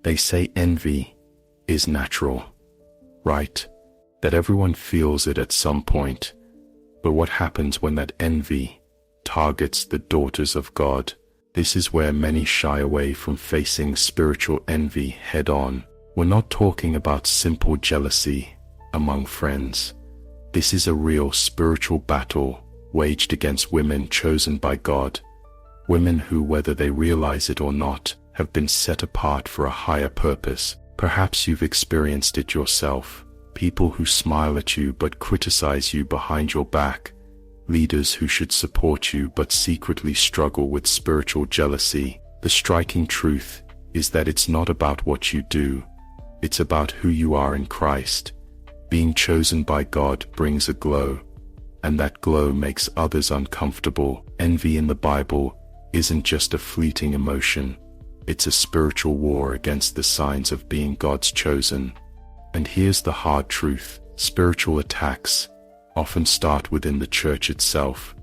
They say envy is natural, right? That everyone feels it at some point. But what happens when that envy targets the daughters of God? This is where many shy away from facing spiritual envy head on. We're not talking about simple jealousy among friends. This is a real spiritual battle waged against women chosen by God. Women who, whether they realize it or not, have been set apart for a higher purpose. Perhaps you've experienced it yourself. People who smile at you but criticize you behind your back. Leaders who should support you but secretly struggle with spiritual jealousy. The striking truth is that it's not about what you do. It's about who you are in Christ. Being chosen by God brings a glow, and that glow makes others uncomfortable. Envy in the Bible isn't just a fleeting emotion. It's a spiritual war against the signs of being God's chosen. And here's the hard truth. Spiritual attacks often start within the church itself.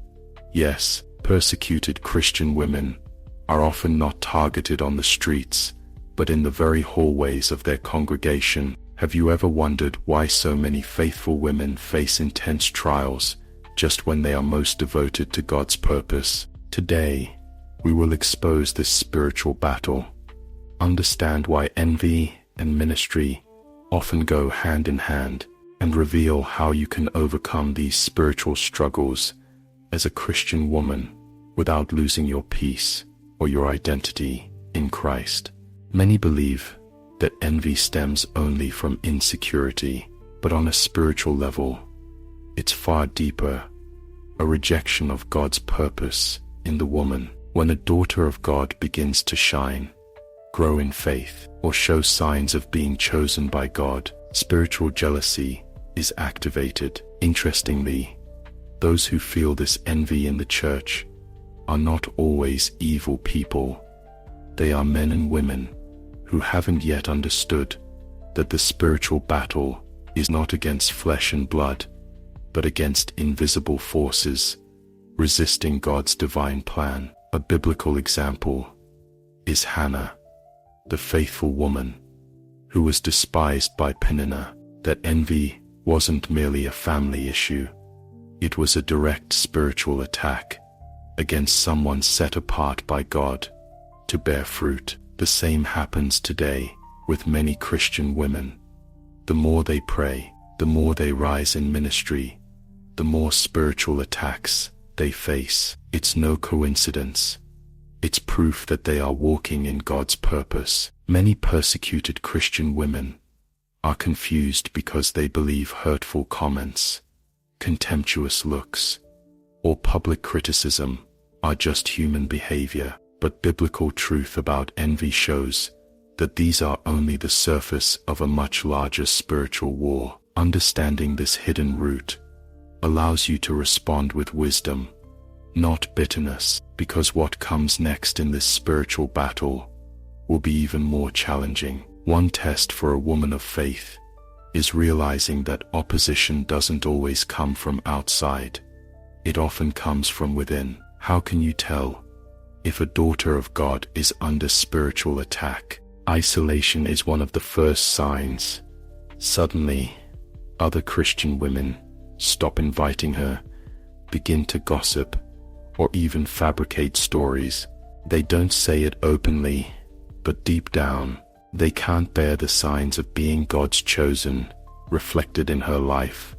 Yes, persecuted Christian women are often not targeted on the streets, but in the very hallways of their congregation. Have you ever wondered why so many faithful women face intense trials just when they are most devoted to God's purpose? Today, we will expose this spiritual battle, understand why envy and ministry often go hand in hand, and reveal how you can overcome these spiritual struggles as a Christian woman without losing your peace or your identity in Christ. Many believe that envy stems only from insecurity, but on a spiritual level, it's far deeper, a rejection of God's purpose in the woman. When a daughter of God begins to shine, grow in faith, or show signs of being chosen by God, spiritual jealousy is activated. Interestingly, those who feel this envy in the church are not always evil people. They are men and women who haven't yet understood that the spiritual battle is not against flesh and blood, but against invisible forces resisting God's divine plan. A biblical example is Hannah, the faithful woman who was despised by Peninnah. That envy wasn't merely a family issue. It was a direct spiritual attack against someone set apart by God to bear fruit. The same happens today with many Christian women. The more they pray, the more they rise in ministry, the more spiritual attacks they face. It's no coincidence. It's proof that they are walking in God's purpose. Many persecuted Christian women are confused because they believe hurtful comments, contemptuous looks, or public criticism are just human behavior. But biblical truth about envy shows that these are only the surface of a much larger spiritual war. Understanding this hidden root allows you to respond with wisdom, not bitterness, because what comes next in this spiritual battle will be even more challenging. One test for a woman of faith is realizing that opposition doesn't always come from outside. It often comes from within. How can you tell if a daughter of God is under spiritual attack? Isolation is one of the first signs. Suddenly, other Christian women stop inviting her, begin to gossip, or even fabricate stories. They don't say it openly, but deep down, they can't bear the signs of being God's chosen reflected in her life.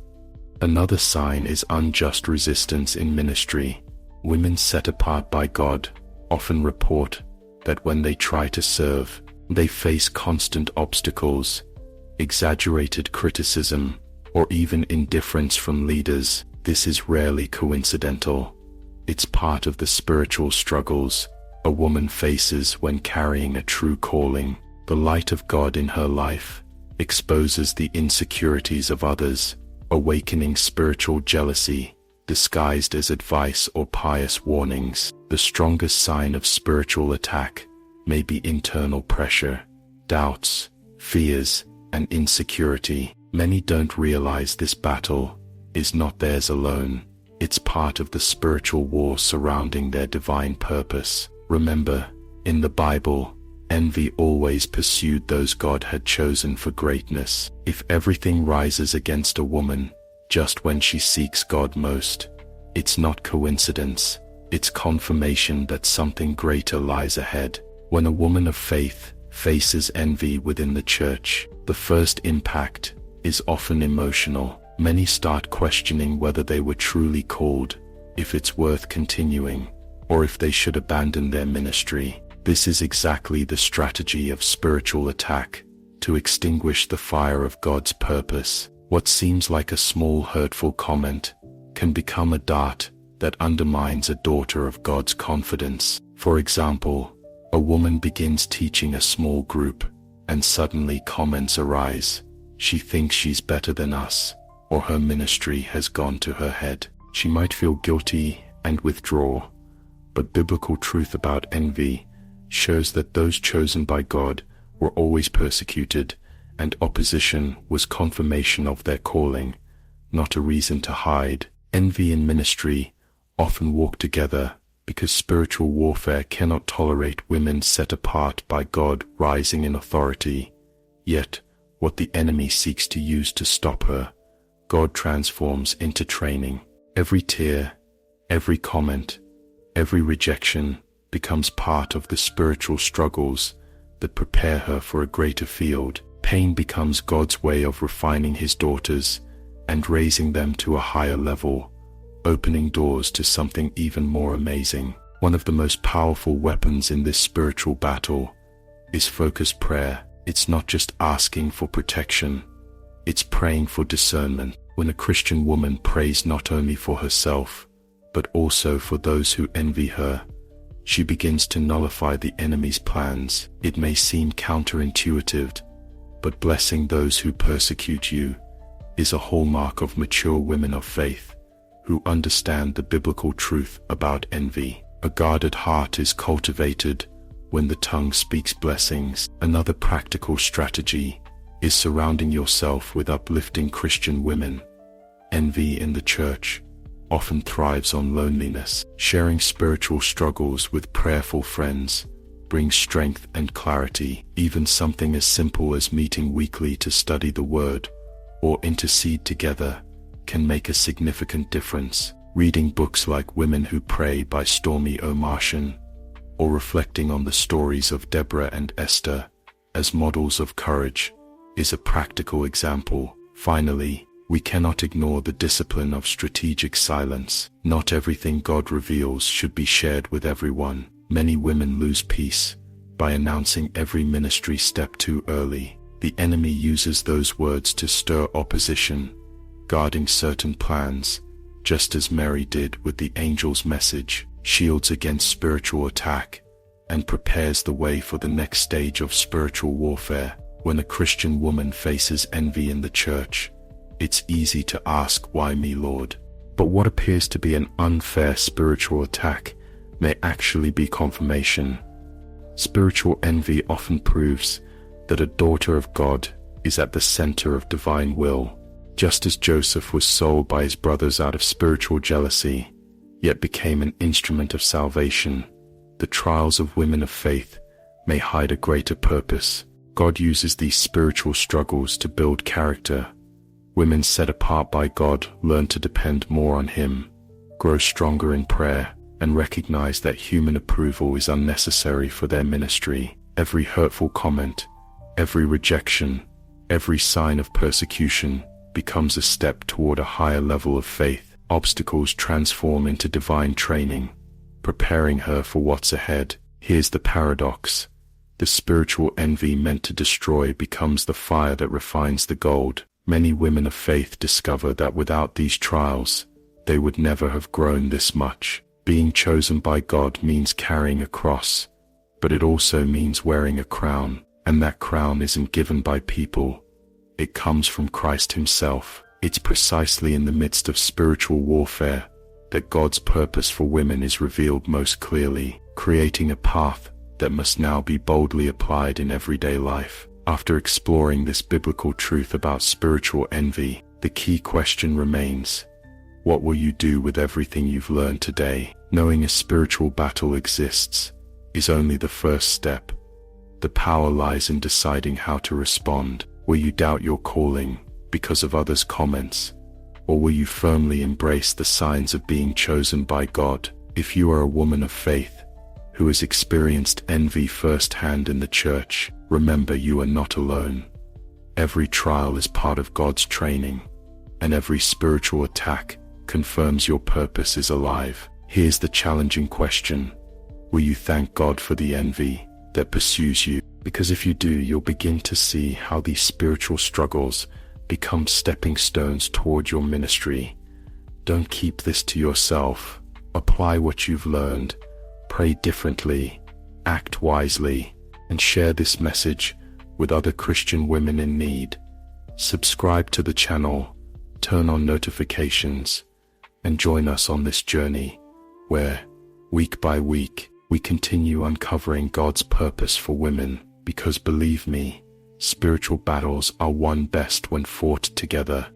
Another sign is unjust resistance in ministry. Women set apart by God often report that when they try to serve, they face constant obstacles, exaggerated criticism, or even indifference from leaders. This is rarely coincidental. It's part of the spiritual struggles a woman faces when carrying a true calling. The light of God in her life exposes the insecurities of others, awakening spiritual jealousy disguised as advice or pious warnings. The strongest sign of spiritual attack may be internal pressure, doubts, fears, and insecurity. Many don't realize this battle is not theirs alone. It's part of the spiritual war surrounding their divine purpose. Remember, in the Bible, Envy always pursued those God had chosen for greatness. If everything rises against a woman just when she seeks God most, it's not coincidence, it's confirmation that something greater lies ahead. When a woman of faith faces envy within the church, the first impact is often emotional. Many start questioning whether they were truly called, if it's worth continuing, or if they should abandon their ministry. This is exactly the strategy of spiritual attack, to extinguish the fire of God's purpose. What seems like a small hurtful comment can become a dart that undermines a daughter of God's confidence. For example, a woman begins teaching a small group, and suddenly comments arise. She thinks she's better than us, or her ministry has gone to her head. She might feel guilty and withdraw, but biblical truth about envy shows that those chosen by God were always persecuted, and opposition was confirmation of their calling, not a reason to hide. Envy and ministry often walk together because spiritual warfare cannot tolerate women set apart by God rising in authority. Yet, what the enemy seeks to use to stop her, God transforms into training. Every tear, every comment, every rejection becomes part of the spiritual struggles that prepare her for a greater field. Pain becomes God's way of refining his daughters and raising them to a higher level, opening doors to something even more amazing. One of the most powerful weapons in this spiritual battle is focused prayer. It's not just asking for protection, it's praying for discernment. When a Christian woman prays not only for herself, but also for those who envy her, she begins to nullify the enemy's plans. It may seem counterintuitive, but blessing those who persecute you is a hallmark of mature women of faith who understand the biblical truth about envy. A guarded heart is cultivated when the tongue speaks blessings. Another practical strategy is surrounding yourself with uplifting Christian women. Envy in the church often thrives on loneliness. Sharing spiritual struggles with prayerful friends brings strength and clarity. Even something as simple as meeting weekly to study the Word or intercede together can make a significant difference. Reading books like Women Who Pray by Stormy O. Martian, or reflecting on the stories of Deborah and Esther as models of courage, is a practical example. Finally, we cannot ignore the discipline of strategic silence. Not everything God reveals should be shared with everyone. Many women lose peace by announcing every ministry step too early. The enemy uses those words to stir opposition, guarding certain plans, just as Mary did with the angel's message, shields against spiritual attack, and prepares the way for the next stage of spiritual warfare. When a Christian woman faces envy in the church, it's easy to ask, "Why me, Lord?" But what appears to be an unfair spiritual attack may actually be confirmation. Spiritual envy often proves that a daughter of God is at the center of divine will. Just as Joseph was sold by his brothers out of spiritual jealousy, yet became an instrument of salvation, the trials of women of faith may hide a greater purpose. God uses these spiritual struggles to build character. Women set apart by God learn to depend more on Him, grow stronger in prayer, and recognize that human approval is unnecessary for their ministry. Every hurtful comment, every rejection, every sign of persecution becomes a step toward a higher level of faith. Obstacles transform into divine training, preparing her for what's ahead. Here's the paradox. The spiritual envy meant to destroy becomes the fire that refines the gold. Many women of faith discover that without these trials, they would never have grown this much. Being chosen by God means carrying a cross, but it also means wearing a crown, and that crown isn't given by people. It comes from Christ Himself. It's precisely in the midst of spiritual warfare that God's purpose for women is revealed most clearly, creating a path that must now be boldly applied in everyday life. After exploring this biblical truth about spiritual envy, the key question remains: what will you do with everything you've learned today? Knowing a spiritual battle exists is only the first step. The power lies in deciding how to respond. Will you doubt your calling because of others' comments? Or will you firmly embrace the signs of being chosen by God? If you are a woman of faith who has experienced envy firsthand in the church, remember you are not alone. Every trial is part of God's training, and every spiritual attack confirms your purpose is alive. Here's the challenging question. Will you thank God for the envy that pursues you? Because if you do, you'll begin to see how these spiritual struggles become stepping stones toward your ministry. Don't keep this to yourself. Apply what you've learned. Pray differently, act wisely, and share this message with other Christian women in need. Subscribe to the channel, turn on notifications, and join us on this journey where, week by week, we continue uncovering God's purpose for women, because believe me, spiritual battles are won best when fought together.